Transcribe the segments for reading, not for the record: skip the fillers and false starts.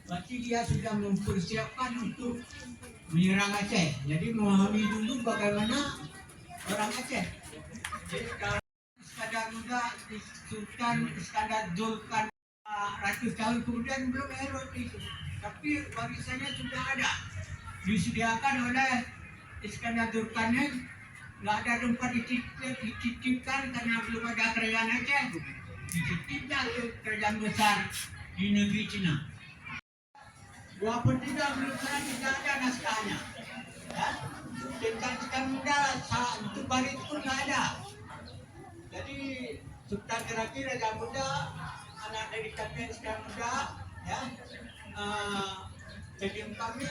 Berarti dia sudah mempersiapkan untuk menyerang Aceh. Jadi memahami dulu bagaimana orang Aceh. Jadi sekarang Iskandar Muda, Sultan Iskandar Zulkan ratus tahun kemudian belum Herod itu. Tapi warisannya sudah ada. Disediakan oleh Iskandar Zulkarnain. Nggak ada tempat dititipkan karena belum ada kerajaan Aceh. Dititipnya ke kerajaan besar di negeri Cina. 23 belum tidak ada naskahnya. Ya? Tentang Iskandar Muda untuk baris pun nggak ada. Jadi Sultan terakhir Raja Muda, anak dari kakek Iskandar Muda, ya, jadi kami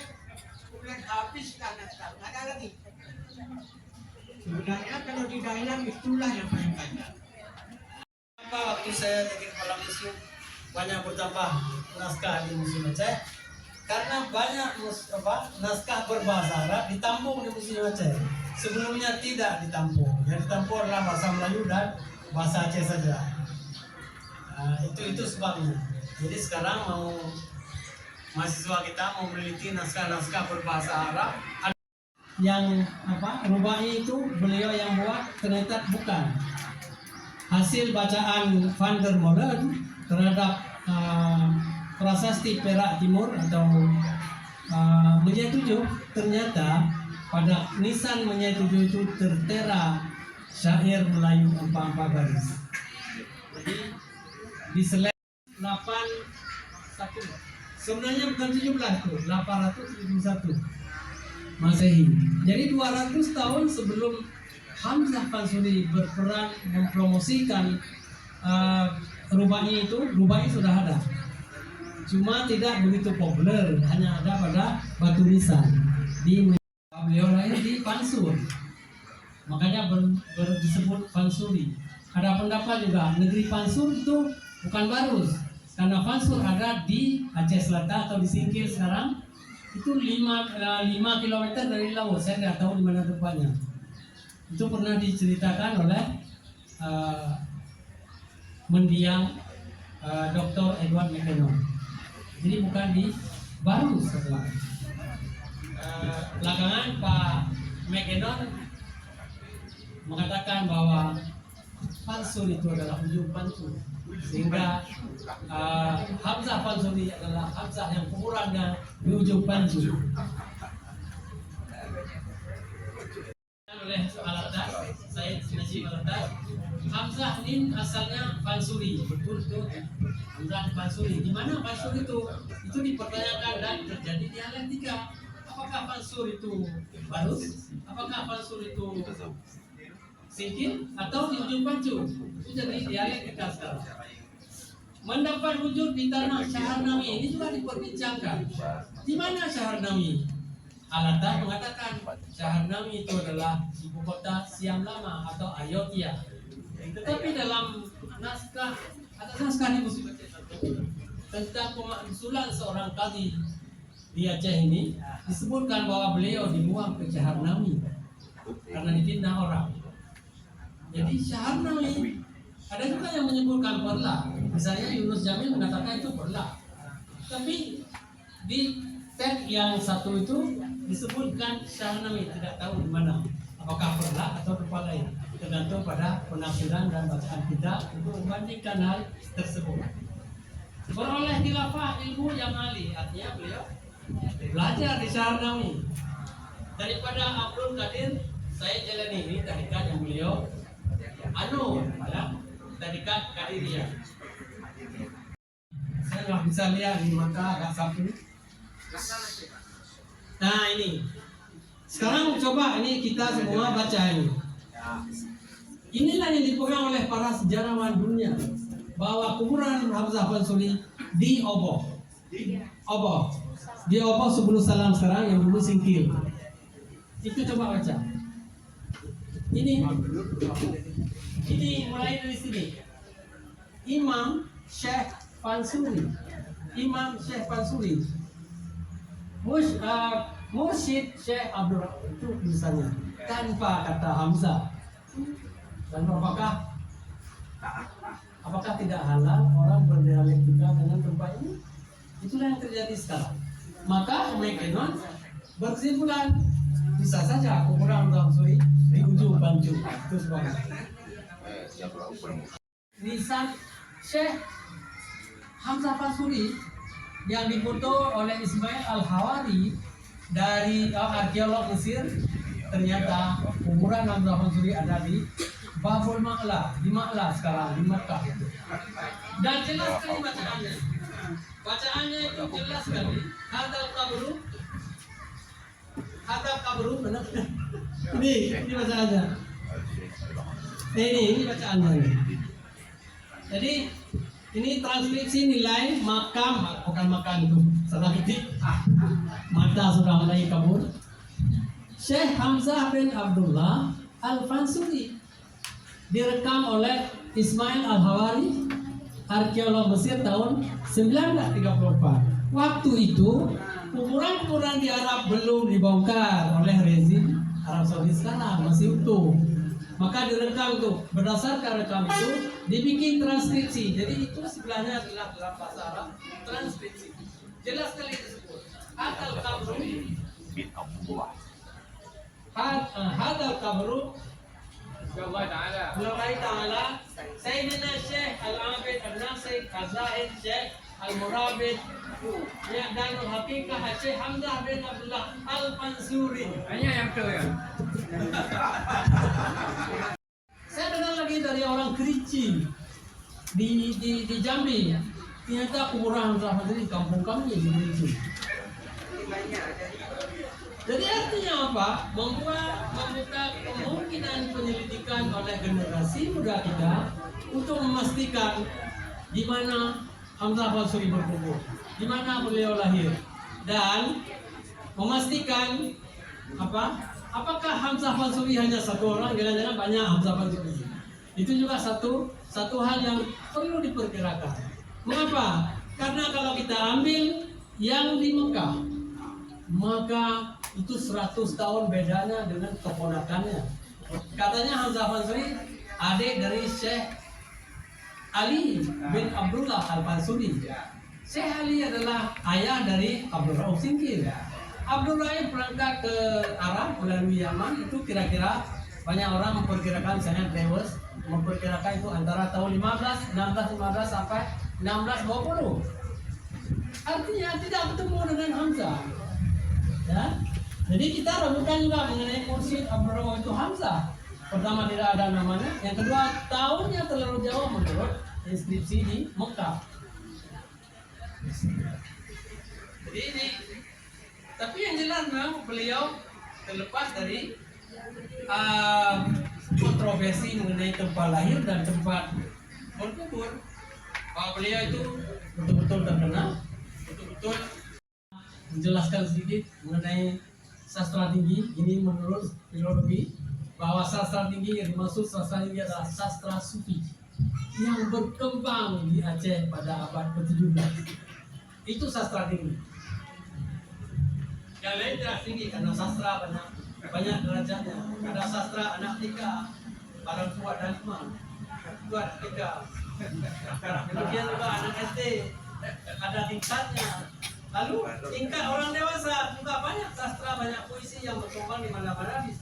kemudian habiskan naskah, nggak ada lagi. Sebenarnya kalau di dalam itulah yang paling banyak. Waktu saya jadi kepala museum banyak bertambah naskah di Museum Aceh karena banyak naskah berbahasa Arab ditampung di Museum Aceh. Sebelumnya tidak ditampung, yang ditampung adalah bahasa Melayu dan bahasa Aceh saja. Itu sebabnya. Jadi sekarang mahasiswa kita mau meneliti naskah-naskah berbahasa Arab. Yang Rubai itu beliau yang buat, ternyata bukan hasil bacaan Van der Molen terhadap prasasti Perak Timur atau Menyai Tujuh. Ternyata pada nisan Menyai Tujuh itu tertera syair Melayu 4 baris. Jadi di selek 81, sebenarnya bukan 17 tuh, 871 Masehi. Jadi 200 tahun sebelum Hamzah Pansuri berperan mempromosikan Rubai itu, Rubai sudah ada. Cuma tidak begitu populer, hanya ada pada batu nisan. Beliau lahir di Pansur, makanya disebut Pansuri. Ada pendapat juga negeri Pansur itu bukan Barus, karena Pansur ada di Aceh Selatan atau di Singkil sekarang. Itu 5 km dari laut, saya nggak tahu di mana tempatnya. Itu pernah diceritakan oleh mendiang Dr. Edward McKenna. Jadi bukan di Barus setelah. Belakangan Pak McKenna mengatakan bahwa Pansur itu adalah ujung Pansur, sehingga Hamzah Pansuri adalah Hamzah yang kuburannya di ujung Pansur. Oleh Alatas, Said Najib Alatas, Hamzah ini asalnya Pansuri, betul Hamzah Pansuri. Di mana Pansur itu dipertanyakan dan terjadi dialektika. Apakah Pansur itu Barus? Apakah Pansur itu Singkil atau di ujung Pancur? Itu jadi dialektika sekarang. Mendapat wujud di tanah Syaharnami ini juga diperbincangkan. Di mana Syaharnami? Alatas mengatakan Syaharnami itu adalah ibu kota Siam Lama atau Ayodhya. Tetapi dalam naskah di Museum Aceh tentang pemakzulan seorang kadi di Aceh ini disebutkan bahwa beliau dibuang ke Syaharnami karena difitnah orang. Jadi Syaharnami ada juga yang menyebutkan Perla. Misalnya Yunus Jamil mengatakan itu Perla. Tapi di teks yang satu itu disebutkan Syaharnami, tidak tahu di mana. Apakah Perla atau tempat lain. Tergantung pada penafsiran dan bacaan kita untuk membandingkan hal tersebut. Beroleh khilafah ilmu yang ahli, artinya beliau belajar di Syaharnami. Daripada Abdul Qadir, saya jalani ini tarikat yang beliau tarikat Qadiriyah. Saya nggak bisa lihat di mata agak sapu. Nah ini, sekarang coba ini kita semua baca ini. Inilah yang dipegang oleh para sejarawan dunia, bahwa kuburan Hamzah Pansuri di Oboh. Di Oboh sebelum Salam sekarang yang dulu Singkil. Itu coba baca. Ini mulai dari sini. Imam Syekh Pansuri. Mursyid Syekh Abdul Rahman, itu tulisannya tanpa kata Hamzah. Dan apakah tidak halal orang berdialektika dengan tempat ini? Itulah yang terjadi sekarang. Maka McKinnon berkesimpulan bisa saja ukuran Ramsuri di ujung Banjul itu sebabnya. Lisan Syekh Hamzah Pansuri yang difoto oleh Ismail Al-Hawari dari arkeolog Mesir, ternyata kuburan Hamzah Pansuri ada di Babul Ma'la, di Ma'la sekarang, di Mekah itu. Dan jelas sekali bacaannya. Bacaannya itu jelas sekali. Hadal kabru, benar? Ini bacaannya. Ini bacaannya. Jadi ini transkripsi nilai makam, bukan makan itu, salah ketik. Mata sudah mulai kabur. Syekh Hamzah bin Abdullah Al-Fansuri direkam oleh Ismail Al-Hawari, arkeolog Mesir tahun 1934. Waktu itu kuburan-kuburan di Arab belum dibongkar oleh rezim Arab Saudi sekarang, masih utuh. Maka direkam tuh, berdasarkan rekam itu dibikin transkripsi. Jadi itu sebelahnya adalah dalam bahasa Arab transkripsi. Jelas sekali disebut. Hadal kabru bin Abdullah. Hadal kabru Allah Ta'ala Sayyidina Syekh Al-Abid Al-Nasir Al-Zahid Syekh Al-Murabid dan Hakikah Syekh Hamzah bin Abdullah Al-Fansuri. Hanya yang itu ya. Saya dengar lagi dari orang Kerici di Jambi. Ternyata kuburan Hamzah Fansuri di kampung kami di Kerici. Jadi artinya apa? Membuka kemungkinan penyelidikan oleh generasi muda kita untuk memastikan di mana Hamzah Fansuri berkubur, di mana beliau lahir, dan memastikan apakah Hamzah Fansuri hanya satu orang, jangan-jangan banyak Hamzah Fansuri. Itu juga satu hal yang perlu diperkirakan. Mengapa? Karena kalau kita ambil yang di Mekah, maka itu 100 tahun bedanya dengan keponakannya. Katanya Hamzah Fansuri adik dari Syekh Ali bin Abdullah Al-Fansuri. Syekh Ali adalah ayah dari Abdul Rauf Singkil. Abdul Rauf berangkat ke Arab melalui Yaman, itu kira-kira banyak orang memperkirakan, misalnya Dewes memperkirakan itu antara tahun 1615 sampai 1620. Artinya tidak bertemu dengan Hamzah. Ya? Jadi kita ragukan juga mengenai mursyid Abdul Rauf itu Hamzah. Pertama, tidak ada namanya. Yang kedua, tahunnya terlalu jauh menurut inskripsi di Mekah. Jadi ini, tapi yang jelas memang beliau terlepas dari kontroversi mengenai tempat lahir dan tempat berkubur, bahwa beliau itu betul-betul terkenal, betul-betul menjelaskan sedikit mengenai sastra tinggi. Ini menurut filosofi bahwa sastra tinggi yang dimaksud sastra tinggi adalah sastra sufi yang berkembang di Aceh pada abad ke-17. Itu sastra tinggi. Yang lain tidak tinggi karena sastra banyak derajatnya. Ada sastra anak tika, barang kuat dan iman, kuat tika. Kemudian juga anak SD, ada tingkatnya. Lalu tingkat orang dewasa juga banyak sastra, banyak puisi yang berkembang di mana-mana di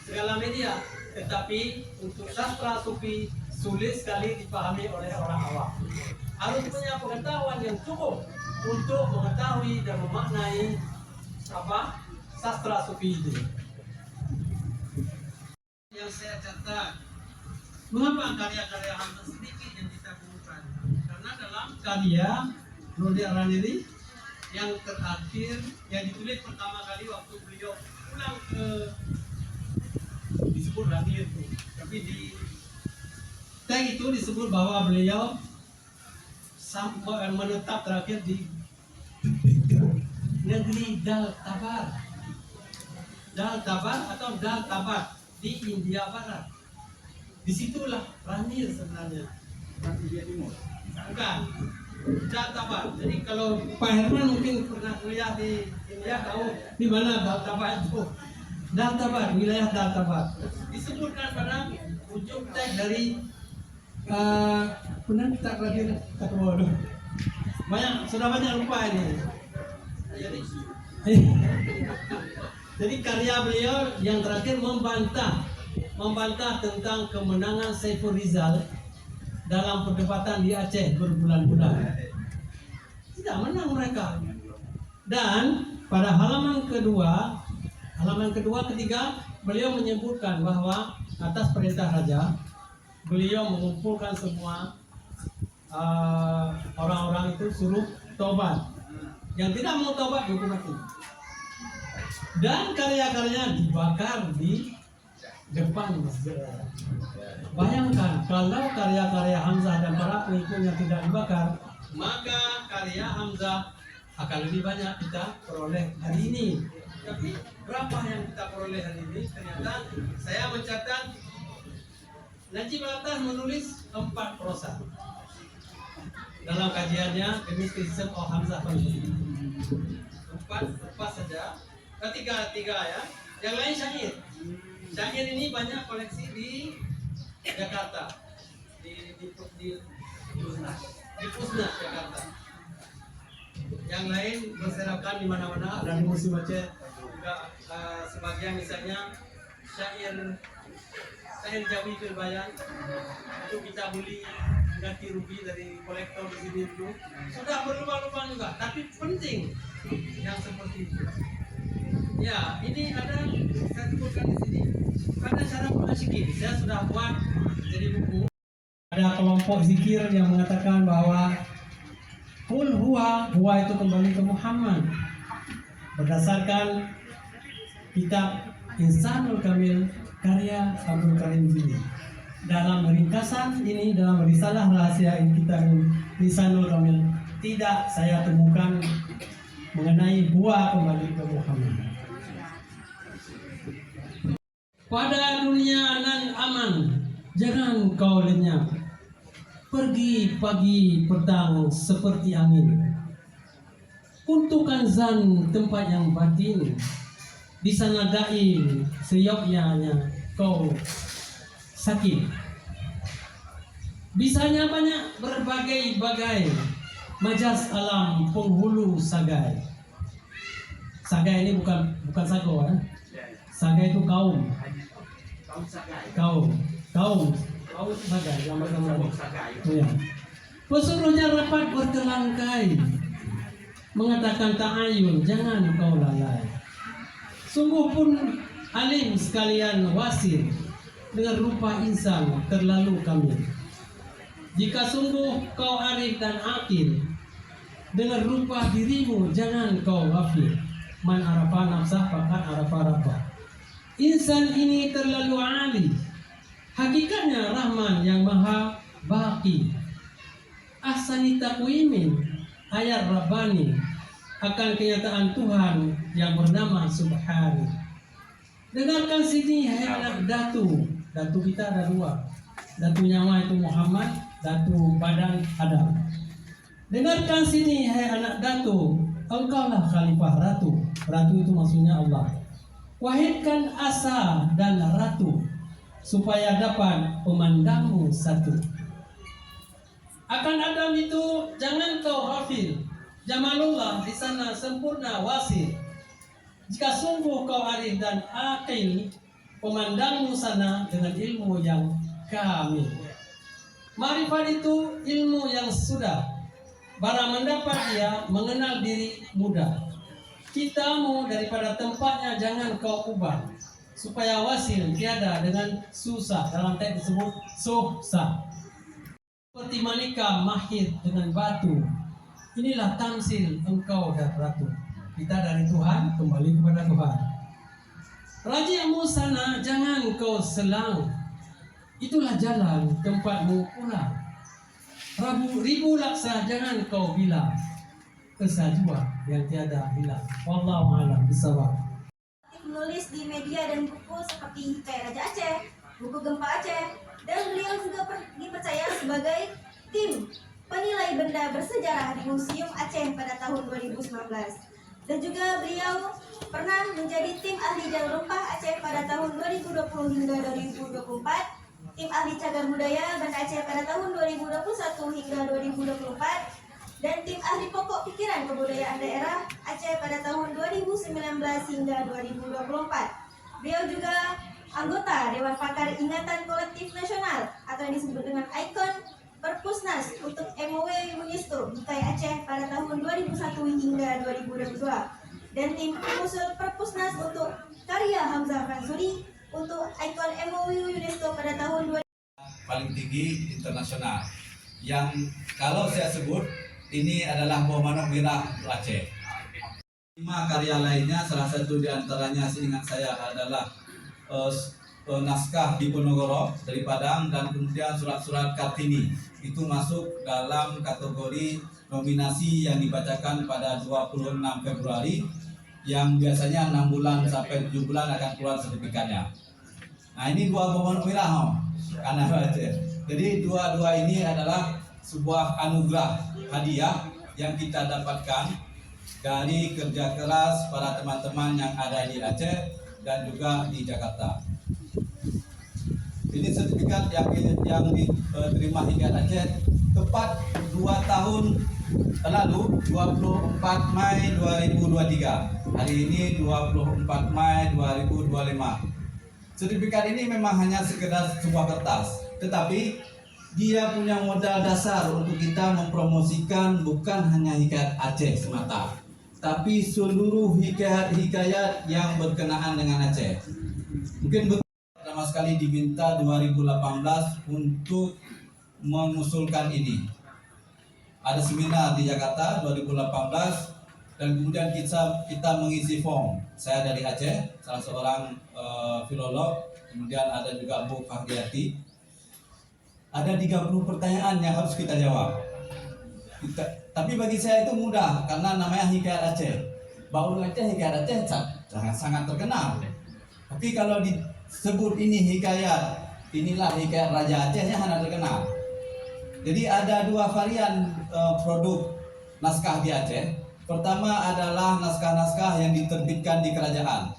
segala media. Tetapi untuk sastra sufi sulit sekali dipahami oleh orang awam. Harus punya pengetahuan yang cukup untuk mengetahui dan memaknai sastra sufi itu. Yang saya catat, mengapa karya-karya Hamzah sedikit yang kita temukan? Karena dalam karya Nurdi Araniri yang terakhir, yang ditulis pertama kali waktu beliau pulang ke, disebut Ranir itu, tapi di tag itu disebut bahwa beliau sampai menetap terakhir di negeri Dal Tabar atau Dal Tabar di India Barat. Disitulah Ranir sebenarnya. India Timur. Bukan. Dal Tabar. Jadi kalau Pak Herman mungkin pernah kuliah di India, tahu di mana Dal Tabar itu. Dal Tabar, wilayah Dal Tabar. Disebutkan pada ujung tag dari pernah kita terakhir ketemu sudah banyak lupa ini. Jadi karya beliau yang terakhir membantah tentang kemenangan Saiful Rizal dalam perdebatan di Aceh berbulan-bulan. Tidak menang mereka. Dan pada halaman kedua, ketiga, beliau menyebutkan bahwa atas perintah raja, beliau mengumpulkan semua orang-orang itu suruh tobat. Yang tidak mau tobat dihukum mati. Dan karya-karyanya dibakar di depan masjid. Bayangkan kalau karya-karya Hamzah dan para pengikutnya tidak dibakar, maka karya Hamzah akan lebih banyak kita peroleh hari ini. Tapi berapa yang kita peroleh hari ini? Ternyata saya mencatat Najib Al-Atas menulis 4 prosa dalam kajiannya The Mysticism of Hamzah Fanzuli. 4 saja. Tiga ya. Yang lain syair. Syair ini banyak koleksi di Jakarta, di Pusnas Jakarta. Yang lain berserakan di mana-mana. Dan di Museum Aceh juga sebagian, misalnya syair Jawi Bayan itu kita beli ganti rugi dari kolektor di sini dulu. Sudah berlubang-lubang juga, tapi penting yang seperti itu. Ya, ini ada saya sebutkan di sini. Ada cara berzikir. Saya sudah buat jadi buku. Ada kelompok zikir yang mengatakan bahwa Qul huwa itu kembali ke Muhammad berdasarkan kitab Insanul Kamil karya Abdul Karim Jili. Dalam ringkasan ini, dalam risalah rahasia kita Insanul Kamil, tidak saya temukan mengenai buah kembali ke Muhammad. Pada dunia nan aman, jangan kau lenyap. Pergi pagi petang seperti angin. Untukkan zan tempat yang batin. Di sana gaib seyogyanya kau sakit. Bisanya banyak berbagai-bagai majas alam penghulu sagai. Sagai ini bukan sago ya. Sagai itu kaum sagai yang ya. Pesuruhnya rapat berkelangkai, mengatakan ta'ayun, jangan kau lalai. Sungguh pun alim sekalian wasir, dengan rupa insan terlalu kami. Jika sungguh kau arif dan akil, dengan rupa dirimu jangan kau ghafil. Man arafa nafsah faqad arafa rabbah. Insan ini terlalu ali, hakikatnya Rahman yang maha baki. Ahsani taqwimin, ayat Rabbani, akan kenyataan Tuhan yang bernama Subhani. Dengarkan sini hai anak datu. Datu kita ada 2. Datu nyawa itu Muhammad, datu badan Adam. Dengarkan sini hai anak datu, engkaulah khalifah ratu. Ratu itu maksudnya Allah. Wahidkan asa dan ratu, supaya dapat memandangmu satu. Akan Adam itu jangan kau hafil. Jamalullah di sana sempurna wasir. Jika sungguh kau arif dan akil, pemandangmu sana dengan ilmu yang kamil. Marifat itu ilmu yang sudah barang mendapat dia mengenal diri mudah. Citamu daripada tempatnya jangan kau ubah, supaya wasil tiada dengan susah. Dalam teks disebut susah. Seperti manika mahir dengan batu. Inilah tamsil engkau dan ratu. Kita dari Tuhan kembali kepada Tuhan. Raji'mu sana jangan kau selang. Itulah jalan tempatmu pulang. Ribu laksa jangan kau bilang. Kesajua yang tiada hilang. Wallahu a'lam bishawab. Menulis di media dan buku seperti kayak Raja Aceh, buku Gempa Aceh, dan beliau juga dipercaya sebagai tim penilai benda bersejarah di Museum Aceh pada tahun 2019. Dan juga beliau pernah menjadi tim ahli jalur rempah Aceh pada tahun 2020 hingga 2024, tim ahli cagar budaya Banda Aceh pada tahun 2021 hingga 2024, dan tim ahli pokok pikiran kebudayaan daerah Aceh pada tahun 2019 hingga 2024. Beliau juga anggota Dewan Pakar Ingatan Kolektif Nasional atau yang disebut dengan IKON Perpusnas untuk MOW UNESCO Bukai Aceh pada tahun 2001 hingga 2022, dan tim pengusul Perpusnas untuk karya Hamzah Mansuri untuk IKON MOW UNESCO pada tahun 2000. Paling tinggi internasional yang kalau saya sebut ini adalah Bawah Manuk Merah Aceh. 5 karya lainnya, salah satu di antaranya seingat saya adalah naskah Diponegoro dari Padang, dan kemudian surat-surat Kartini. Itu masuk dalam kategori nominasi yang dibacakan pada 26 Februari yang biasanya 6 bulan sampai 7 bulan akan keluar sertifikatnya. Nah, ini 2 Bawah Manuk Merah karena Aceh. Jadi dua ini adalah sebuah anugerah hadiah yang kita dapatkan dari kerja keras para teman-teman yang ada di Aceh dan juga di Jakarta. Ini sertifikat yang diterima Hikayat Aceh tepat 2 tahun lalu, 24 Mei 2023. Hari ini 24 Mei 2025. Sertifikat ini memang hanya sekedar sebuah kertas, tetapi dia punya modal dasar untuk kita mempromosikan bukan hanya Hikayat Aceh semata, tapi seluruh hikayat-hikayat yang berkenaan dengan Aceh. Mungkin pertama sekali diminta 2018 untuk mengusulkan ini. Ada seminar di Jakarta 2018 dan kemudian kita mengisi form. Saya dari Aceh, salah seorang filolog, kemudian ada juga Bu Fahriati. Ada 30 pertanyaan yang harus kita jawab. Tapi bagi saya itu mudah karena namanya Hikayat Aceh. Baul Aceh, Hikayat Aceh sangat terkenal. Tapi kalau disebut ini hikayat, inilah hikayat Raja Aceh, hanya terkenal. Jadi ada 2 varian produk naskah di Aceh. Pertama adalah naskah-naskah yang diterbitkan di kerajaan.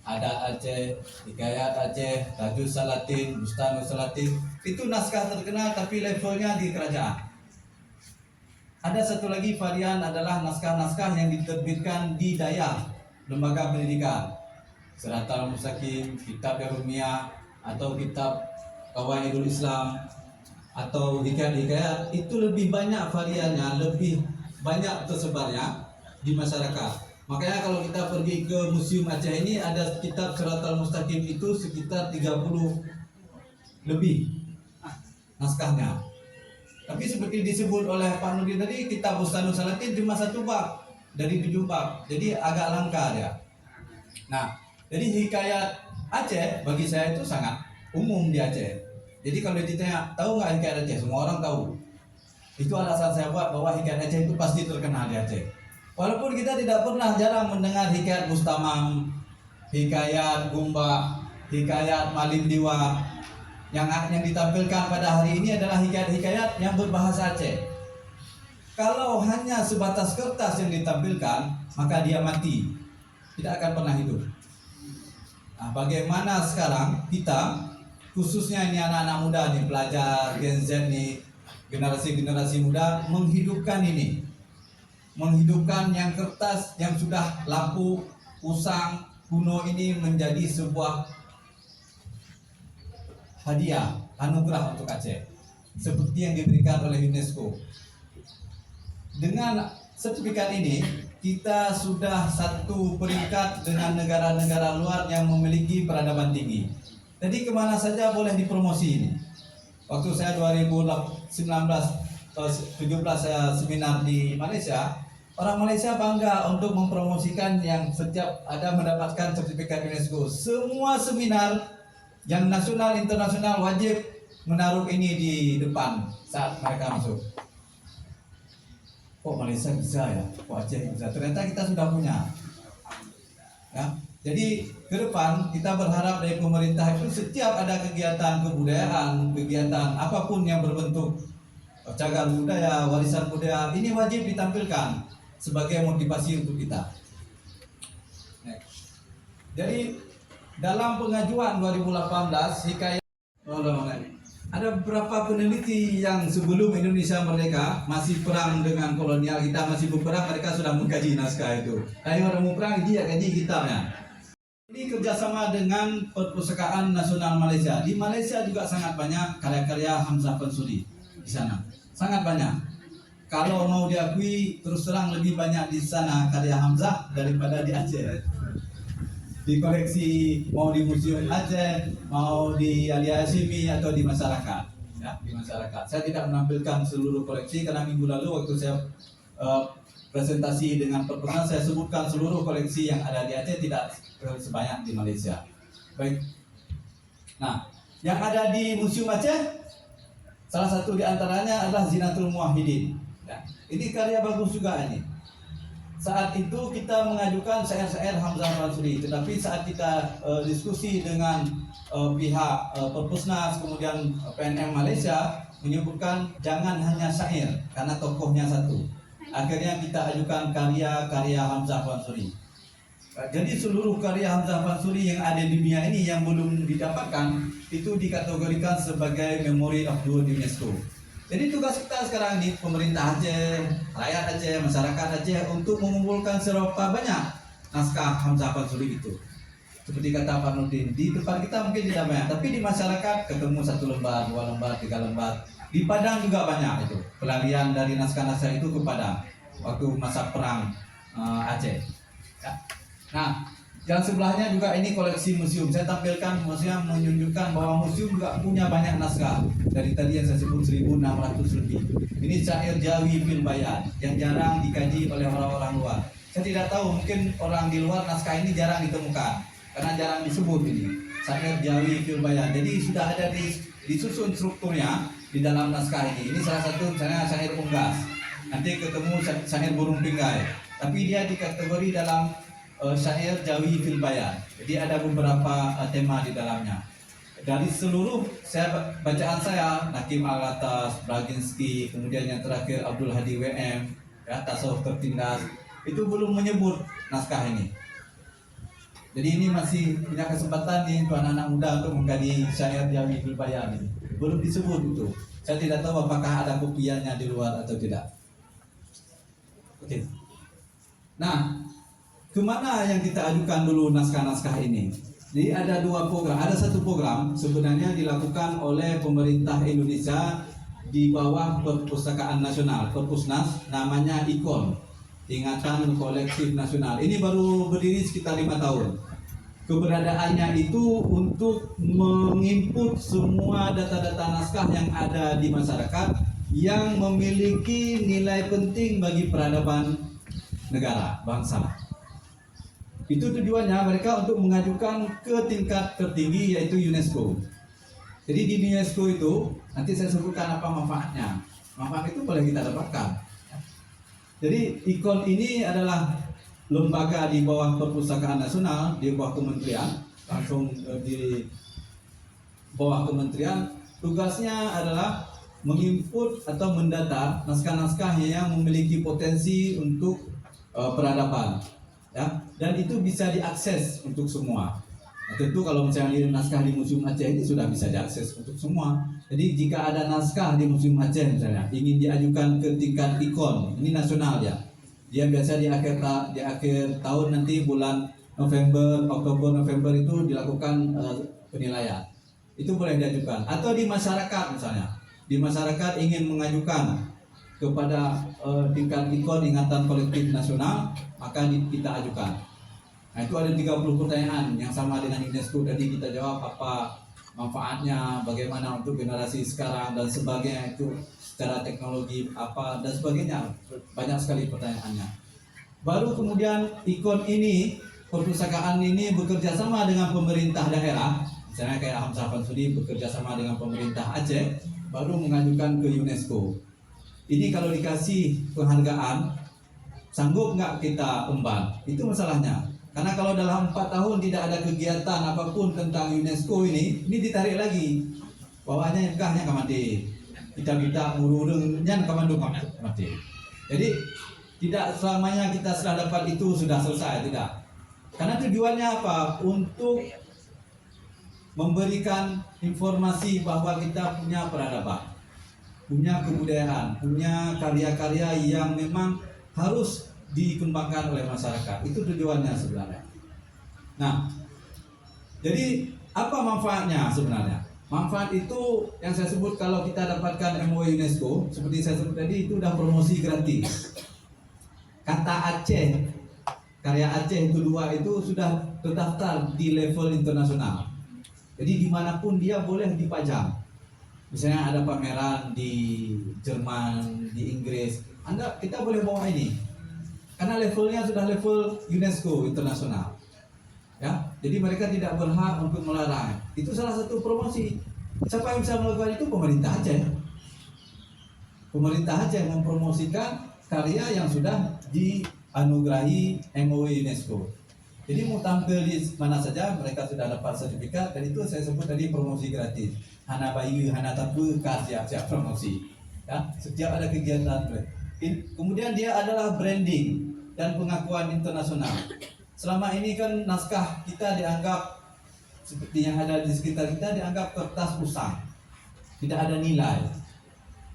Ada Aceh, Hikayat Aceh, Tajus Salatin, Bustanul Salatin. Itu naskah terkenal tapi levelnya di kerajaan. Ada satu lagi varian adalah naskah-naskah yang diterbitkan di daya lembaga pendidikan. Siratal Mustaqim, Kitab Yarumiyah, atau Kitab Qawaidul Islam, atau hikayat-hikayat. Itu lebih banyak variannya, lebih banyak tersebarnya di masyarakat. Makanya kalau kita pergi ke Museum Aceh ini, ada kitab Siratal Mustaqim itu sekitar 30 lebih naskahnya. Tapi seperti disebut oleh Pak Nurdin tadi, kitab Bustanul Salatin cuma 1 bab dari 7 bab. Jadi agak langka dia. Nah, jadi hikayat Aceh bagi saya itu sangat umum di Aceh. Jadi kalau ditanya, tahu nggak hikayat Aceh? Semua orang tahu. Itu alasan saya buat bahwa hikayat Aceh itu pasti terkenal di Aceh. Walaupun kita tidak pernah jarang mendengar hikayat Bustamam, hikayat Gumba, hikayat Malim Diwa. Yang ditampilkan pada hari ini adalah hikayat-hikayat yang berbahasa Aceh. Kalau hanya sebatas kertas yang ditampilkan, maka dia mati, tidak akan pernah hidup. Nah, bagaimana sekarang kita, khususnya ini anak-anak muda nih, pelajar Gen Z nih, generasi-generasi muda, menghidupkan ini, menghidupkan yang kertas yang sudah lapuk, usang, kuno ini menjadi sebuah hadiah, anugerah untuk Aceh, seperti yang diberikan oleh UNESCO. Dengan sertifikat ini, kita sudah satu peringkat dengan negara-negara luar yang memiliki peradaban tinggi. Jadi kemana saja boleh dipromosi ini. Waktu saya 2017 saya seminar di Malaysia, orang Malaysia bangga untuk mempromosikan yang setiap ada mendapatkan sertifikat UNESCO. Semua seminar yang nasional internasional wajib menaruh ini di depan saat mereka masuk. Oh, Malaysia bisa ya, oh, Aceh bisa. Ternyata kita sudah punya. Ya, jadi ke depan kita berharap dari pemerintah itu setiap ada kegiatan kebudayaan, kegiatan apapun yang berbentuk cagar budaya, warisan budaya, ini wajib ditampilkan sebagai motivasi untuk kita. Jadi dalam pengajuan 2018 hikayat Ada beberapa peneliti yang sebelum Indonesia merdeka masih perang dengan kolonial, kita masih berperang, mereka sudah mengkaji naskah itu. Dari orang mau perang dia kaji kitabnya. Ini kerjasama dengan Perpustakaan Nasional Malaysia. Di Malaysia juga sangat banyak karya-karya Hamzah Pansuri di sana, sangat banyak. Kalau mau diakui, terus terang lebih banyak di sana karya Hamzah daripada di Aceh. Di koleksi mau di Museum Aceh, mau di Ali Hashimi atau di masyarakat, ya, di masyarakat. Saya tidak menampilkan seluruh koleksi karena minggu lalu waktu saya presentasi dengan perpustakaan saya sebutkan seluruh koleksi yang ada di Aceh tidak sebanyak di Malaysia. Baik. Nah, yang ada di Museum Aceh salah satu di antaranya adalah Zinatul Muwahhidin. Ya, ini karya bagus juga ini. Saat itu kita mengajukan syair-syair Hamzah Pansuri, tetapi saat kita diskusi dengan pihak Perpusnas kemudian PNM Malaysia menyebutkan jangan hanya syair karena tokohnya satu. Akhirnya kita ajukan karya-karya Hamzah Pansuri. Jadi seluruh karya Hamzah Pansuri yang ada di dunia ini yang belum didapatkan itu dikategorikan sebagai Memory of the World UNESCO. Jadi tugas kita sekarang ini pemerintah Aceh, rakyat Aceh, masyarakat Aceh untuk mengumpulkan seberapa banyak naskah Hamzah Pansuri itu. Seperti kata Pak Nurdin, di tempat kita mungkin tidak banyak, tapi di masyarakat ketemu 1 lembar, 2 lembar, 3 lembar. Di Padang juga banyak itu, pelarian dari naskah-naskah itu ke Padang waktu masa perang Aceh. Ya. Nah, yang sebelahnya juga ini koleksi museum. Saya tampilkan museum menunjukkan bahwa museum juga punya banyak naskah. Dari tadi yang saya sebut 1.600 lebih. Ini syair Jawi fil Bayan yang jarang dikaji oleh orang-orang luar. Saya tidak tahu, mungkin orang di luar naskah ini jarang ditemukan karena jarang disebut ini. Syair Jawi fil Bayan. Jadi sudah ada disusun strukturnya di dalam naskah ini. Ini salah satu misalnya syair Unggas. Nanti ketemu syair Burung Pinggai. Tapi dia dikategori dalam syair Jawi fil Bayan. Jadi ada beberapa tema di dalamnya. Dari seluruh bacaan saya, Nakim Al-Atas, Braginski, kemudian yang terakhir Abdul Hadi WM, ya, Tasawuf Tertindas, itu belum menyebut naskah ini. Jadi ini masih punya kesempatan nih untuk anak-anak muda untuk mengkaji syair Jawi fil Bayan ini. Belum disebut itu. Saya tidak tahu apakah ada kopiannya di luar atau tidak. Oke. Nah, kemana yang kita ajukan dulu naskah-naskah ini? Jadi ada 2 program. Ada satu program sebenarnya dilakukan oleh pemerintah Indonesia di bawah Perpustakaan Nasional, Perpusnas, namanya IKON, Ingatan Kolektif Nasional. Ini baru berdiri sekitar 5 tahun. Keberadaannya itu untuk menginput semua data-data naskah yang ada di masyarakat yang memiliki nilai penting bagi peradaban negara, bangsa. Itu tujuannya mereka untuk mengajukan ke tingkat tertinggi yaitu UNESCO. Jadi di UNESCO itu nanti saya sebutkan apa manfaatnya. Manfaat itu boleh kita dapatkan. Jadi IKON ini adalah lembaga di bawah Perpustakaan Nasional, di bawah kementerian, langsung di bawah kementerian. Tugasnya adalah menginput atau mendata naskah-naskah yang memiliki potensi untuk peradaban. Ya, dan itu bisa diakses untuk semua. Nah, tentu kalau misalnya di naskah di Museum Aceh itu sudah bisa diakses untuk semua. Jadi jika ada naskah di Museum Aceh misalnya ingin diajukan ke tingkat IKON, ini nasional ya. Dia biasa di akhir tahun nanti bulan November, Oktober, November itu dilakukan penilaian. Itu boleh diajukan. Atau di masyarakat misalnya, di masyarakat ingin mengajukan kepada tingkat IKON, Ingatan Kolektif Nasional, maka kita ajukan. Nah, itu ada 30 pertanyaan yang sama dengan UNESCO. Tadi kita jawab apa manfaatnya, bagaimana untuk generasi sekarang dan sebagainya, itu secara teknologi apa dan sebagainya. Banyak sekali pertanyaannya. Baru kemudian IKON ini, perpustakaan ini bekerja sama dengan pemerintah daerah, misalnya kayak Hamzah Pansuri bekerja sama dengan pemerintah Aceh, baru mengajukan ke UNESCO. Ini kalau dikasih penghargaan, sanggup nggak kita emban? Itu masalahnya. Karena kalau dalam 4 tahun tidak ada kegiatan apapun tentang UNESCO ini ditarik lagi. Bawahnya engkahnya kamati. Kita ururungnya kamandung mati. Jadi tidak selamanya kita setelah dapat itu sudah selesai, tidak. Karena tujuannya apa? Untuk memberikan informasi bahwa kita punya peradaban, punya kebudayaan, punya karya-karya yang memang harus dikembangkan oleh masyarakat. Itu tujuannya sebenarnya. Nah, jadi apa manfaatnya sebenarnya? Manfaat itu yang saya sebut kalau kita dapatkan MOU UNESCO, seperti saya sebut tadi, itu udah promosi gratis. Kata Aceh, karya Aceh itu dua itu sudah terdaftar di level internasional. Jadi dimanapun dia boleh dipajang. Misalnya ada pameran di Jerman, di Inggris, kita boleh bawa ini. Karena levelnya sudah level UNESCO internasional. Ya, jadi mereka tidak berhak untuk melarang. Itu salah satu promosi. Siapa yang bisa melakukan itu? Pemerintah Aceh. Pemerintah Aceh mempromosikan karya yang sudah dianugerahi MOU UNESCO. Jadi mau tampil di mana saja mereka sudah dapat sertifikat, dan itu saya sebut tadi promosi gratis. Hana bayu, hana tapu, siap promosi. Ya, setiap ada kegiatan. Kemudian dia adalah branding dan pengakuan internasional. Selama ini kan naskah kita dianggap seperti yang ada di sekitar kita dianggap kertas usang, tidak ada nilai.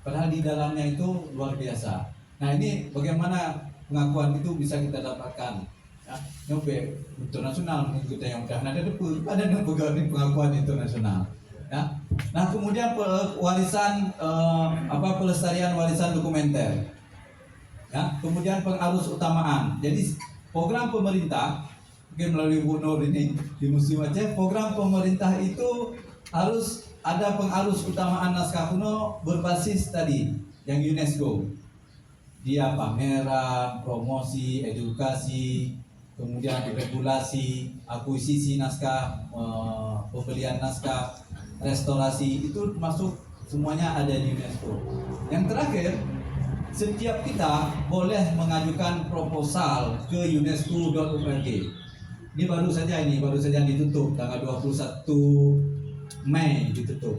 Padahal di dalamnya itu luar biasa. Nah, ini bagaimana pengakuan itu bisa kita dapatkan? Ya, nyampe internasional kita yang udah ada pengakuan internasional. Ya. Nah, kemudian warisan pelestarian warisan dokumenter. Ya, kemudian pengarus utamaan. Jadi program pemerintah, mungkin melalui Bu Nur ini di Museum Aceh, program pemerintah itu harus ada pengarus utamaan naskah kuno berbasis tadi yang UNESCO. Dia pameran, promosi, edukasi, kemudian regulasi, akuisisi naskah, pembelian naskah, restorasi, itu masuk semuanya ada di UNESCO. Yang terakhir, setiap kita boleh mengajukan proposal ke unesco.org. Ini baru saja ditutup tanggal 21 Mei ditutup.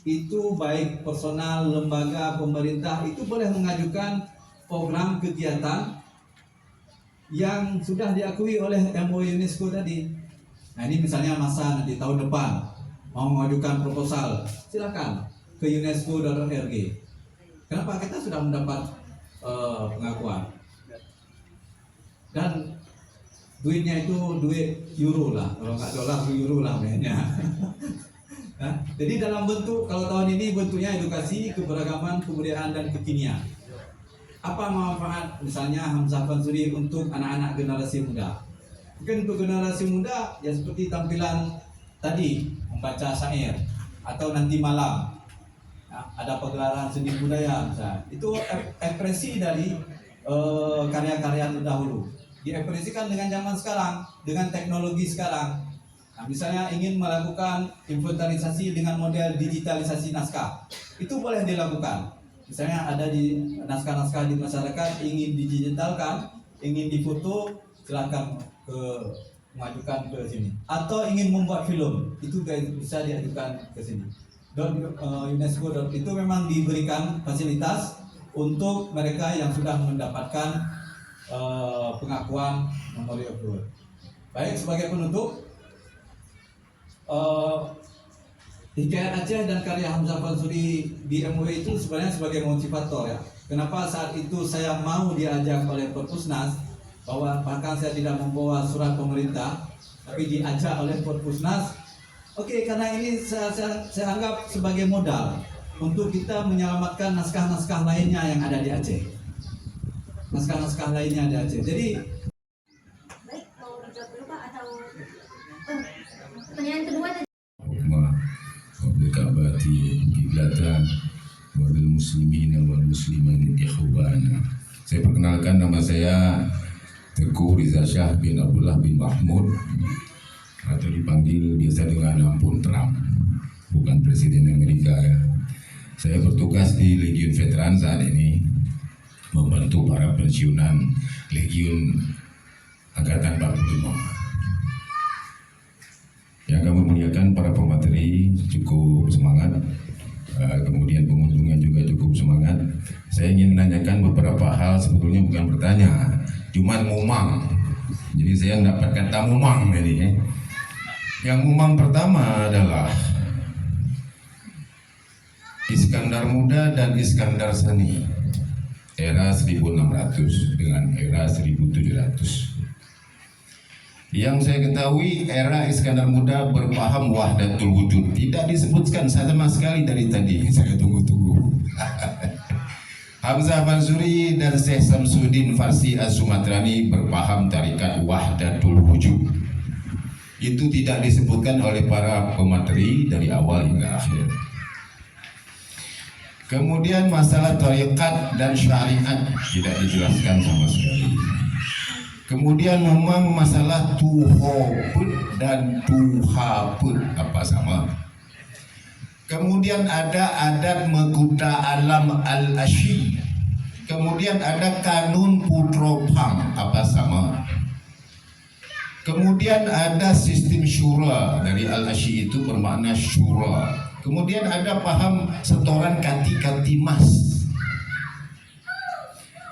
Itu baik personal, lembaga, pemerintah itu boleh mengajukan program kegiatan yang sudah diakui oleh MOU UNESCO tadi. Nah, ini misalnya masa nanti tahun depan mau mengajukan proposal, silakan ke unesco.org. Kenapa? Kita sudah mendapat pengakuan, dan duitnya itu duit euro lah, kalau nggak dolar euro lah mainnya. Nah, jadi dalam bentuk, kalau tahun ini bentuknya edukasi, keberagaman, kebudayaan dan kekinian. Apa manfaat misalnya Hamzah Fansuri untuk anak-anak generasi muda? Mungkin untuk generasi muda ya seperti tampilan tadi, membaca syair, atau nanti malam ada pegelaran seni budaya misalnya. Itu ekspresi dari karya-karya terdahulu. Diekspresikan dengan zaman sekarang, dengan teknologi sekarang. Nah, misalnya ingin melakukan inventarisasi dengan model digitalisasi naskah, itu boleh dilakukan. Misalnya ada di naskah-naskah di masyarakat ingin didigitalkan, ingin difoto, silakan mengajukan ke sini. Atau ingin membuat film, itu bisa diajukan ke sini. UNESCO itu memang diberikan fasilitas untuk mereka yang sudah mendapatkan pengakuan Memory of the World. Baik, sebagai penutup, hikayat Aceh dan karya Hamzah Fansuri di MOU itu sebenarnya sebagai motivator ya. Kenapa saat itu saya mau diajak oleh Perpusnas, bahwa bahkan saya tidak membawa surat pemerintah, tapi diajak oleh Perpusnas. Oke, karena ini saya anggap sebagai modal untuk kita menyelamatkan naskah-naskah lainnya yang ada di Aceh. Naskah-naskah lainnya di Aceh. Jadi, baik, mau dijawab dulu Pak atau pertanyaan kedua tadi? Wabikabati kiblatan wabil muslimin wal musliman ikhwana. Saya perkenalkan, nama saya Teguh Riza Syah bin Abdullah bin Mahmud, atau dipanggil biasa dengan Ampun Trump, bukan Presiden Amerika ya. Saya bertugas di Legiun Veteran saat ini, membantu para pensiunan Legiun Angkatan 45. Yang kami muliakan, para pemateri cukup semangat, kemudian pengunjungnya juga cukup semangat. Saya ingin menanyakan beberapa hal, sebetulnya bukan bertanya, cuman mumang. Jadi saya mendapat kata mumang ini. Yang umum pertama adalah Iskandar Muda dan Iskandar Sani, era 1600 dengan era 1700. Yang saya ketahui, era Iskandar Muda berpaham wahdatul wujud. Tidak disebutkan sama sekali dari tadi. Saya tunggu-tunggu. Hamzah Mansuri dan Syekh Samsuddin Farsi Az-Sumatrani berpaham tarikat wahdatul wujud. Itu tidak disebutkan oleh para pemateri dari awal hingga akhir. Kemudian masalah tarikat dan syariat tidak dijelaskan sama sekali. Kemudian memang masalah tuhoput dan tuhaput apa sama. Kemudian ada adat Mekuta Alam Al-Asyi. Kemudian ada kanun Putropang apa sama. Kemudian ada sistem syura, dari Al-Asyi itu bermakna syura. Kemudian ada paham setoran kati-kati mas.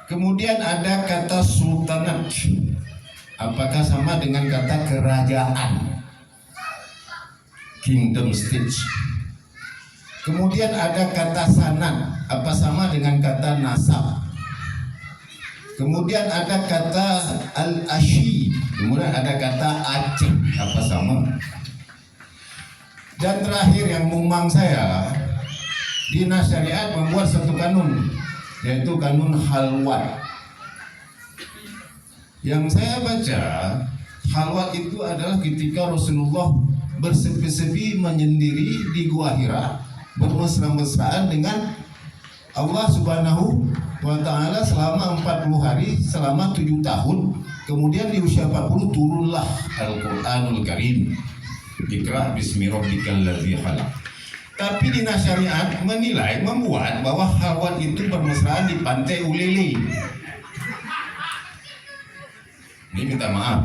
Kemudian ada kata sultanat. Apakah sama dengan kata kerajaan? Kingdom state. Kemudian ada kata sanad, apa sama dengan kata nasab? Kemudian ada kata al-asyi, kemudian ada kata Aceh, apa sama? Dan terakhir yang mumang saya, Dinas Syariat membuat satu kanun, yaitu kanun halwat. Yang saya baca, halwat itu adalah ketika Rasulullah bersepi-sepi menyendiri di Gua Hira, bermesra-mesraan dengan Allah Subhanahu wa Ta'ala selama 40 hari, selama 7 tahun. Kemudian di usia 40 turunlah Al-Quranul Karim. Iqra bismi rabbikal ladzi khalaq. Tapi Dinas Syariat menilai, membuat bahwa halwat itu bermesraan di Pantai Ulele. Ini minta maaf.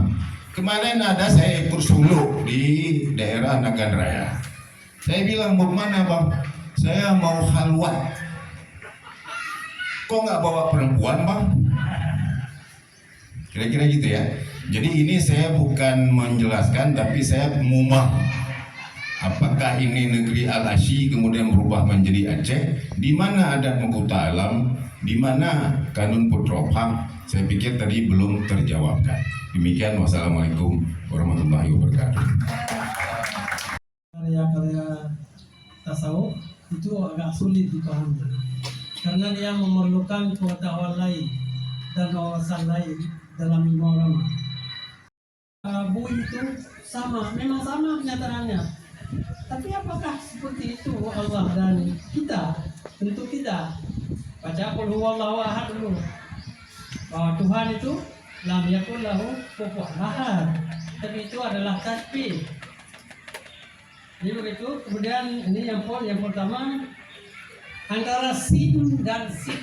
Kemarin ada saya ikut suluk di daerah Nagan Raya. Saya bilang, mau mana bang? Saya mau halwat. Kok nggak bawa perempuan bang? Kira-kira gitu ya. Jadi ini saya bukan menjelaskan, tapi saya mumang. Apakah ini negeri Al-Asyi kemudian berubah menjadi Aceh? Di mana adat Mekuta Alam? Di mana kanun Putropang? Saya pikir tadi belum terjawabkan. Demikian, wassalamualaikum warahmatullahi wabarakatuh. Karya-karya tasawuf itu agak sulit dipahami karena dia memerlukan pengetahuan lain dan wawasan lain dalam ilmu agama. Bu itu sama, memang sama kenyataannya. Tapi apakah seperti itu Allah dan kita? Tentu tidak. Baca qul huwallahu ahad dulu. Bahwa Tuhan itu lam yakul lahu kufuwan ahad. Tapi itu adalah tasbih. Ini begitu. Kemudian ini yang pertama antara sim dan sid.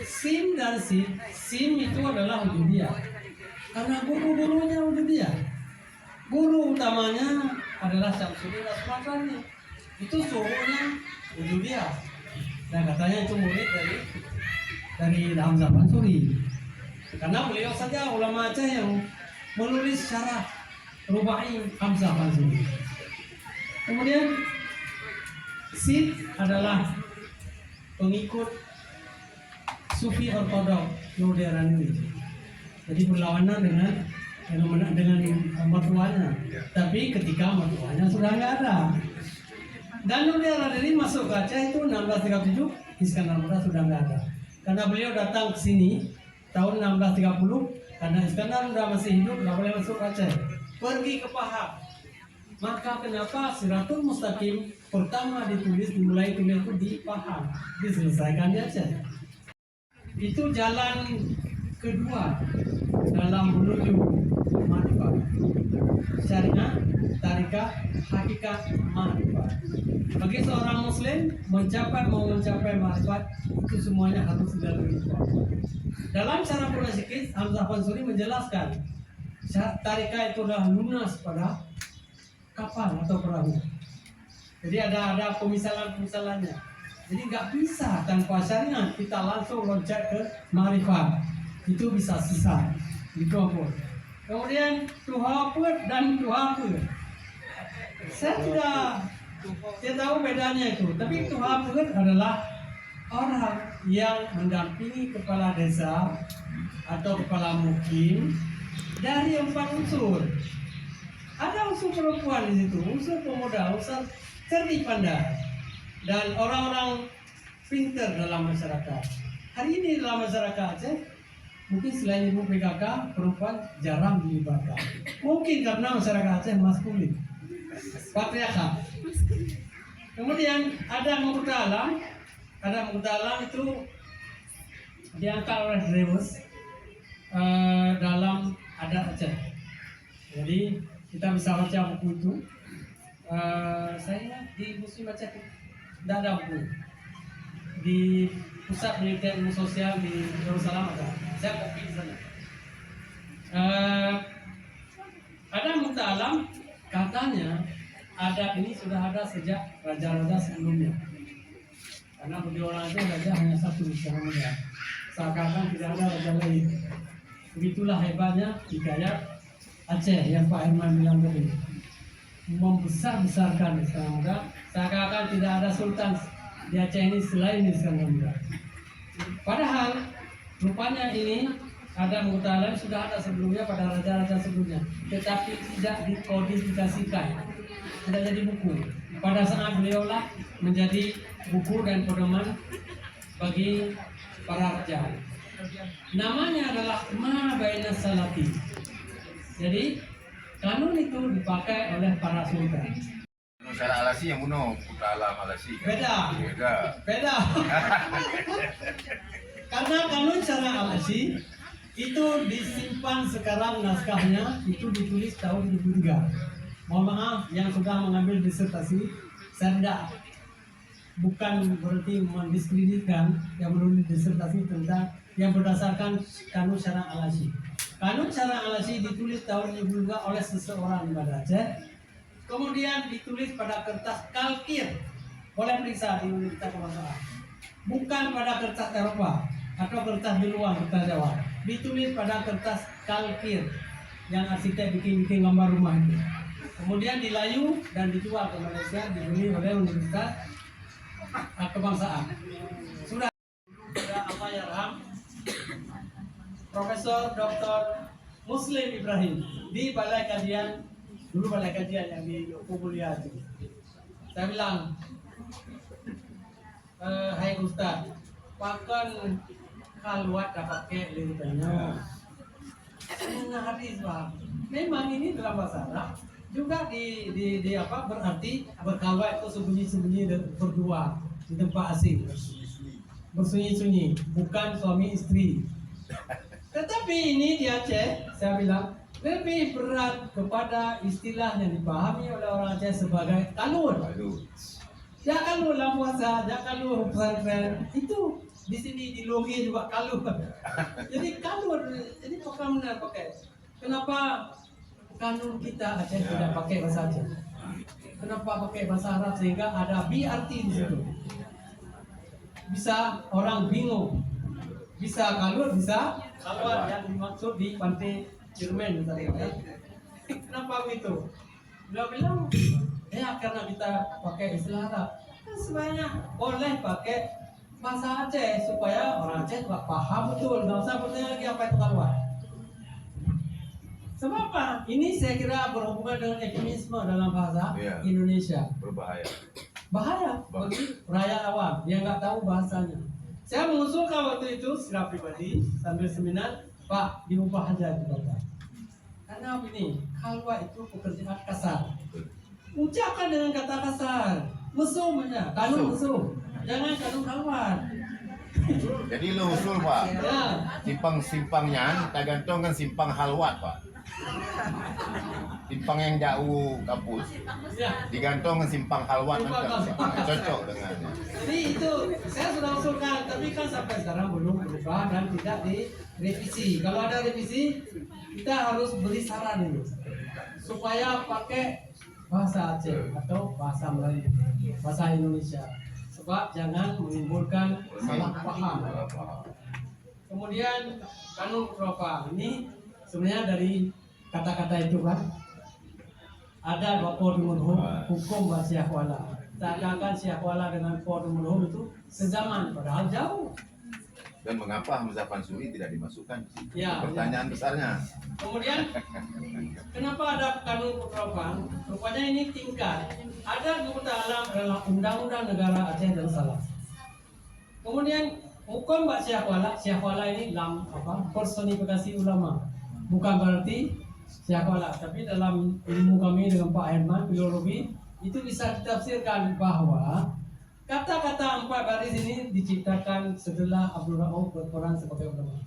Sim dan sid. Sim itu adalah wujudiyah. Karena guru-gurunya wujudiyah. Guru utamanya adalah Syamsuddin As-Sumatrani. Itu suhunya wujudiyah. Dan katanya itu murid dari Hamzah Mansuri. Karena beliau saja ulama Aceh yang menulis syarah rubai Hamzah Mansuri. Kemudian Sid adalah pengikut Sufi Ortodok modern ini. Jadi berlawanan dengan mertuanya. Tapi ketika mertuanya sudah nggak ada. Dan modern ini masuk ke Aceh itu 1637, Iskandar Muda sudah nggak ada. Karena beliau datang ke sini tahun 1630, karena Iskandar Muda masih hidup, nggak boleh masuk ke Aceh. Pergi ke Pahang. Maka kenapa Siratul Mustaqim pertama dimulai tulis itu di Pahang, diselesaikan di Aceh. Itu jalan kedua dalam menuju manfaat syariat, tarikat, hakikat, manfaat. Bagi seorang Muslim mau mencapai manfaat itu semuanya harus dilalui. Dalam cara pernyataan Hamzah Mansuri menjelaskan tarikat itu adalah lunas pada kapal atau perahu. Jadi ada pemisalan-pemisalannya. Jadi nggak bisa tanpa syariat kita langsung loncat ke ma'rifat. Itu bisa sisa. Itu apa? Kemudian Tuhaput dan Tuhaput. Saya tidak tahu bedanya itu. Tapi Tuhaput adalah orang yang mendampingi kepala desa atau kepala mukim dari 4 unsur. Ada unsur perempuan di situ, unsur pemuda, unsur cerdik pandai, dan orang-orang pintar dalam masyarakat. Hari ini dalam masyarakat Aceh, mungkin selain ibu PKK, perempuan jarang dilibatkan. Mungkin karena masyarakat Aceh maskulin, patriarkat. Kemudian ada Muktalam itu diangkat oleh Remus dalam adat Aceh. Jadi kita bisa baca buku itu. Saya di Muslim Aceh tidak ada buku. Di pusat penelitian ilmu sosial di Darussalam ada. Saya kopi di sana. Ada Muktalam, katanya adat ini sudah ada sejak raja-raja sebelumnya. Karena bagi orang itu raja hanya satu secara mudah. Seakan-akan tidak ada raja lain. Begitulah hebatnya hikayat Aceh yang Pak Herman bilang tadi. Membesar-besarkan secara mudah. Seakan-akan tidak ada sultan di Aceh ini selain Iskandar Muda. Padahal rupanya ini ada Muktalam sudah ada sebelumnya pada raja-raja sebelumnya, tetapi tidak dikodifikasikan, tidak jadi buku. Pada saat beliaulah menjadi buku dan pedoman bagi para raja. Namanya adalah Ma Baina Salati. Jadi kanun itu dipakai oleh para sultan. Syara alasi yang bunuh Muktalam alasi. Beda. Karena kanun syara alasi itu disimpan sekarang naskahnya itu ditulis tahun 2003. Mohon maaf yang sudah mengambil disertasi, saya tidak, bukan berarti mendiskreditkan yang menulis disertasi tentang yang berdasarkan kanun syara alasi. Kanun syara alasi ditulis tahun 2003 oleh seseorang di Banda Aceh. Kemudian ditulis pada kertas kalkir, boleh periksa di Universitas Kebangsaan. Bukan pada kertas Eropa atau kertas di luar, kertas Jawa. Ditulis pada kertas kalkir yang arsitek bikin gambar rumah itu. Kemudian dilayu dan dijual ke Malaysia, dibeli oleh Universitas Kebangsaan. Sudah Allahyarham Profesor Dr. Muslim Ibrahim di Balai Kajian, dulu Balai Kajian yang di Kubulia itu. Saya bilang, hai Ustaz, pakan kalwat dapat ke lirikanya. Setengah hadis Pak. Memang ini dalam bahasa Arab juga di apa berarti berkalwat itu sembunyi-sembunyi dan berdua di tempat asing. Bersunyi-sunyi, bukan suami istri. Tetapi ini di Aceh, saya bilang lebih berat kepada istilah yang dipahami oleh orang Aceh sebagai kanun. Ya kanun lah puasa, ya kanun pesantren. Itu di sini di Logi juga kanun. Jadi kanun, ini program benar pakai. Kenapa kanun kita Aceh tidak pakai bahasa Aceh? Kenapa pakai bahasa Arab sehingga ada BRT di situ? Bisa orang bingung. Bisa kanun, bisa kalwat yang dimaksud di pantai Jerman misalnya. Kenapa begitu? Dia bilang, ya karena kita pakai istilah Arab. Kan sebenarnya boleh pakai bahasa Aceh supaya orang Aceh juga paham betul. Nggak usah bertanya lagi apa itu kalwat. Sebab apa? Ini saya kira berhubungan dengan eufemisme dalam bahasa Indonesia. Berbahaya. Bahaya bagi rakyat awam yang nggak tahu bahasanya. Saya mengusulkan waktu itu secara pribadi sambil seminar, Pak, diubah aja di kota. Karena begini, kalwat itu pekerjaan kasar. Ucapkan dengan kata kasar. Mesum aja, kanun mesum. Jangan kanun kalwat. Jadi lo usul Pak, Ya, simpang-simpangnya kita gantungkan simpang halwat Pak. Simpang yang jauh kampus ya. digantungkan simpang halwat nanti cocok dengan. Jadi itu saya sudah usulkan, tapi kan sampai sekarang belum berubah dan tidak direvisi. Kalau ada revisi, kita harus beri saran ini supaya pakai bahasa Aceh atau bahasa Melayu, bahasa Indonesia. Sebab jangan menimbulkan salah paham. Kemudian kanun Eropa ini sebenarnya dari kata-kata itu kan. Ada Bapak Dumurhum hukum Syahwala. Seakan-akan Syahwala dengan Bapak Dumurhum itu sezaman, padahal jauh. Dan mengapa Hamzah Pansuri tidak dimasukkan? Ya, Pertanyaan besarnya. Kemudian kenapa ada kanun Putrabang? Rupanya ini tingkat. Ada Guta Alam adalah undang-undang negara Aceh Darussalam. Kemudian hukum Syahwala ini personifikasi ulama. Bukan berarti Syahwala, tapi dalam ilmu kami dengan Pak Herman filologi itu bisa ditafsirkan bahwa kata-kata 4 baris ini diciptakan setelah Abdul Rauf berperan sebagai ulama.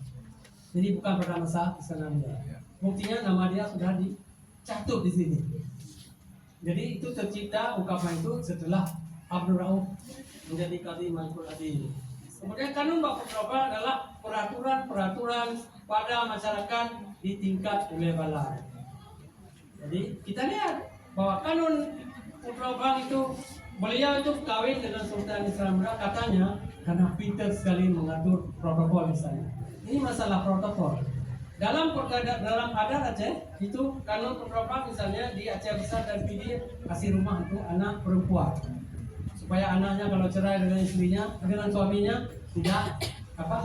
Jadi bukan pada masa Islam dia. Buktinya nama dia sudah dicatut di sini. Jadi itu tercipta ungkapan itu setelah Abdul Rauf menjadi Qadhi Malikul Adil. Kemudian kanun Bab Putrabang adalah peraturan-peraturan pada masyarakat di tingkat wilayah. Jadi kita lihat bahwa kanun Putrabang itu beliau itu kawin dengan Sultan Islam katanya karena pintar sekali mengatur protokol misalnya. Ini masalah protokol. Dalam adat Aceh itu kanun Putrabang misalnya di Aceh Besar dan Pidi kasih rumah untuk anak perempuan supaya anaknya kalau cerai dengan istrinya dengan suaminya tidak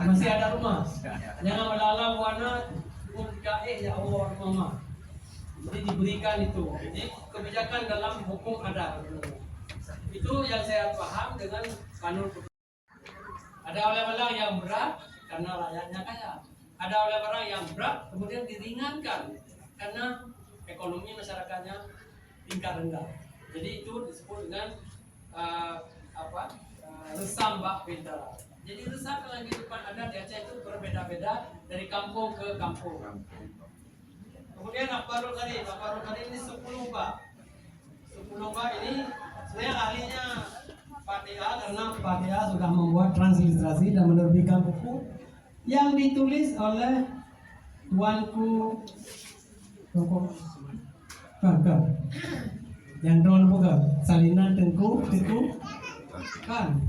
masih ada rumah. Jangan melala buana ya Allah mama. Jadi diberikan itu. Jadi kebijakan dalam hukum adat. Itu yang saya paham dengan kanun. Ada oleh-oleh yang berat karena rakyatnya kaya. Ada oleh-oleh yang berat kemudian diringankan karena ekonomi masyarakatnya tingkat rendah. Jadi itu disebut dengan resam bak bintara. Jadi resam dalam kehidupan adat di Aceh itu berbeda-beda dari kampung ke kampung. Kemudian Akbarul Karim ini 10 bab. 10 bab ini sebenarnya ahlinya Pak Dia karena Pak Dia sudah membuat transliterasi dan menerbitkan buku yang ditulis oleh Tuanku yang Don bukan Salinan Tengku kan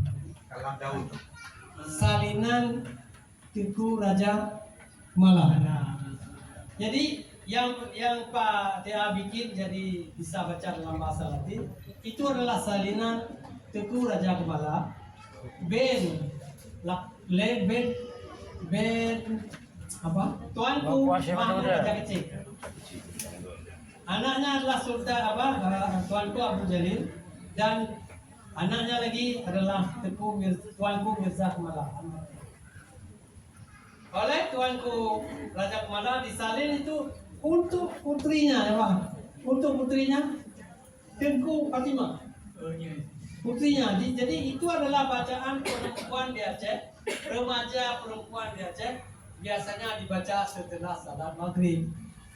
Salinan Tengku Raja Malang. Jadi yang Pak Tia bikin jadi bisa baca dalam bahasa Latin itu adalah Salinan Tengku Raja Kemala Tuanku Mahmud Raja Kecil. Anaknya adalah Sultan Tuanku Abdul Jalil dan anaknya lagi adalah Tuanku Mirza Kemala. Oleh Tuanku Raja Kemala disalin itu untuk putrinya untuk putrinya Tengku Fatimah. Putrinya. Jadi itu adalah bacaan perempuan di Aceh, remaja perempuan di Aceh biasanya dibaca setelah salat maghrib.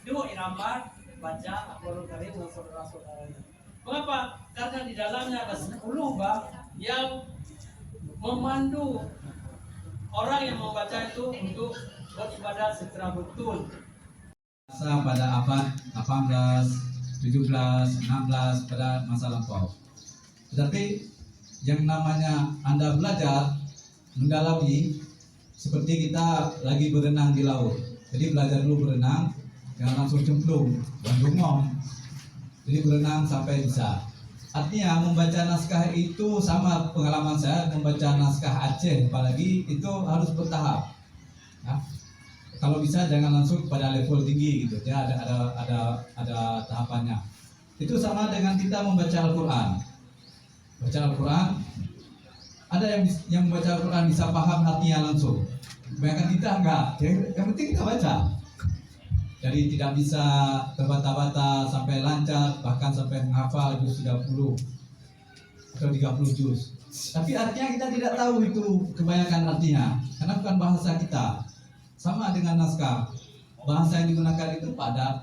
Itu irama baca Al-Qur'an Karim dengan saudara-saudaranya. Mengapa? Karena di dalamnya ada 10 bab yang memandu orang yang membaca itu untuk beribadah secara betul. Pada abad 18, 17, 16 pada masa lampau. Tetapi yang namanya Anda belajar mendalami seperti kita lagi berenang di laut. Jadi belajar dulu berenang, jangan langsung cemplung dan bengong. Jadi berenang sampai bisa. Artinya membaca naskah itu sama pengalaman saya membaca naskah Aceh, apalagi itu harus bertahap. Ya. Kalau bisa jangan langsung pada level tinggi gitu, ya ada tahapannya. Itu sama dengan kita membaca Al-Quran. Baca Al-Quran, ada yang membaca Al-Quran bisa paham artinya langsung. Kebanyakan kita enggak. Yang penting kita baca. Jadi tidak bisa terbata-bata sampai lancar, bahkan sampai menghafal juz 30 atau 30 juz. Tapi artinya kita tidak tahu itu kebanyakan artinya, karena bukan bahasa kita. Sama dengan naskah, bahasa yang digunakan itu pada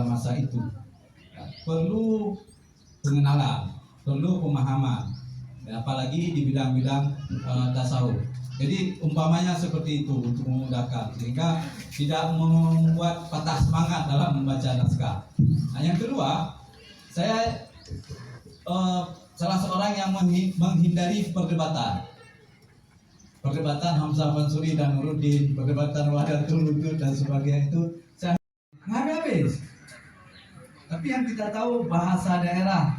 masa itu. Perlu pengenalan, perlu pemahaman, apalagi di bidang-bidang tasawuf. Jadi umpamanya seperti itu untuk memudahkan, sehingga tidak membuat patah semangat dalam membaca naskah. Nah, yang kedua, saya salah seorang yang menghindari perdebatan Hamzah Pansuri dan Nuruddin, perdebatan Wahdatul Wujud dan sebagainya itu saya menghadapi ditulis. Tapi yang kita tahu bahasa daerah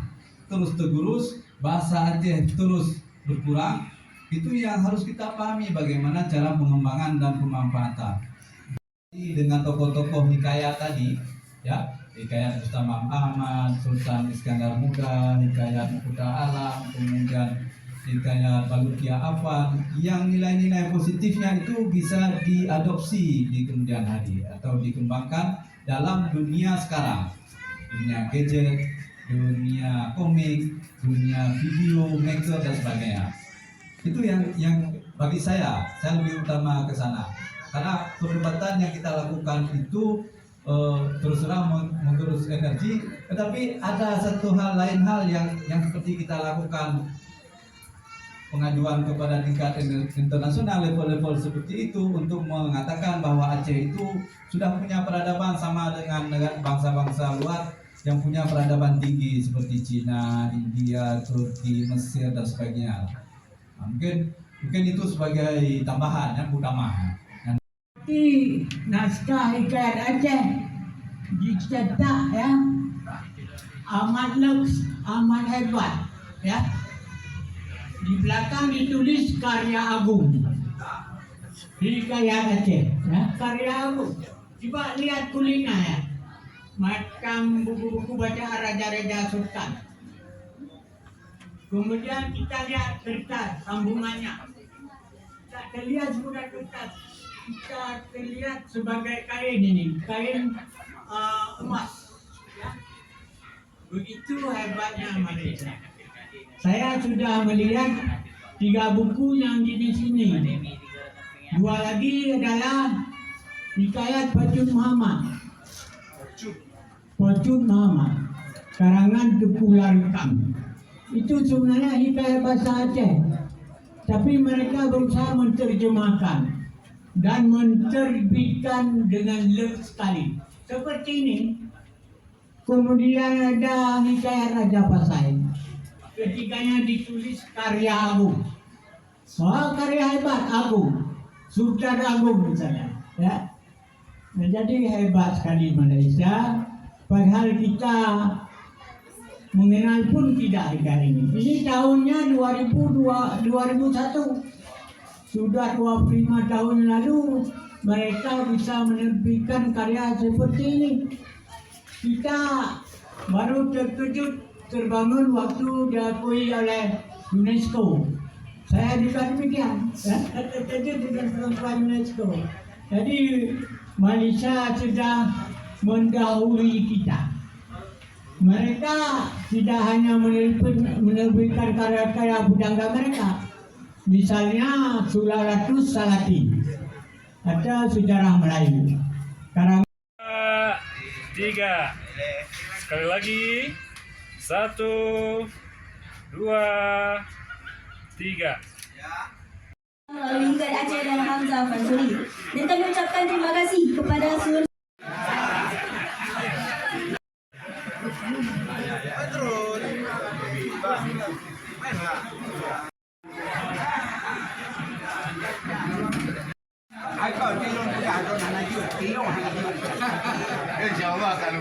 terus tergerus, bahasa Aceh terus berkurang. Itu yang harus kita pahami bagaimana cara pengembangan dan pemanfaatan. Dengan tokoh-tokoh hikayat tadi, ya, hikayat Rustam Ahmad, Sultan Iskandar Muda, hikayat Mukhtar Alam, kemudian hikayat Balukia Afan, yang nilai-nilai positifnya itu bisa diadopsi di kemudian hari atau dikembangkan dalam dunia sekarang, dunia gadget, dunia komik, dunia video maker dan sebagainya. Itu yang bagi saya lebih utama ke sana. Karena perdebatan yang kita lakukan itu terus terang menggerus energi, tetapi ada satu lain hal yang seperti kita lakukan pengajuan kepada tingkat internasional level-level seperti itu untuk mengatakan bahwa Aceh itu sudah punya peradaban sama dengan bangsa-bangsa luar yang punya peradaban tinggi seperti Cina, India, Turki, Mesir dan sebagainya. Nah, mungkin itu sebagai tambahan yang utama. Di naskah hikayat Aceh dicetak ya amat lux, amat hebat ya. Di belakang ditulis karya agung hikayat Aceh ya, karya agung. Coba lihat kulitnya ya, macam buku-buku bacaan raja-raja sultan. Kemudian kita lihat kertas sambungannya, tak terlihat sebagai kertas, kita terlihat sebagai kain ini, kain emas. Ya. Begitu hebatnya Malaysia. Saya sudah melihat 3 buku yang di sini. 2 lagi adalah hikayat Pocun Muhammad. Pocun Muhammad, karangan Teguh Larikam. Itu sebenarnya hikayat bahasa Aceh, tapi mereka berusaha menerjemahkan dan menerbitkan dengan lep sekali seperti ini. Kemudian ada hikayat Raja Pasai, ketiganya ditulis karya agung. Wah, karya hebat agung, Sultan Agung misalnya ya. Nah, jadi hebat sekali Malaysia, padahal kita mengenal pun tidak hikayat ini. Ini tahunnya 2001. Sudah 25 tahun lalu mereka bisa menerbitkan karya seperti ini. Kita baru terkejut terbangun waktu diakui oleh UNESCO. Saya juga demikian, terkejut dengan pengakuan UNESCO. Jadi Malaysia sudah mendahului kita. Mereka tidak hanya menerbitkan karya-karya budaya mereka, misalnya Sularatus Salati atau sejarah Melayu. Karang 3 sekali lagi, 1, 2, 3. Melalui hikayat Aceh dan Hamzah Fansuri. Dan kami ucapkan terima kasih kepada seluruh InsyaAllah kalau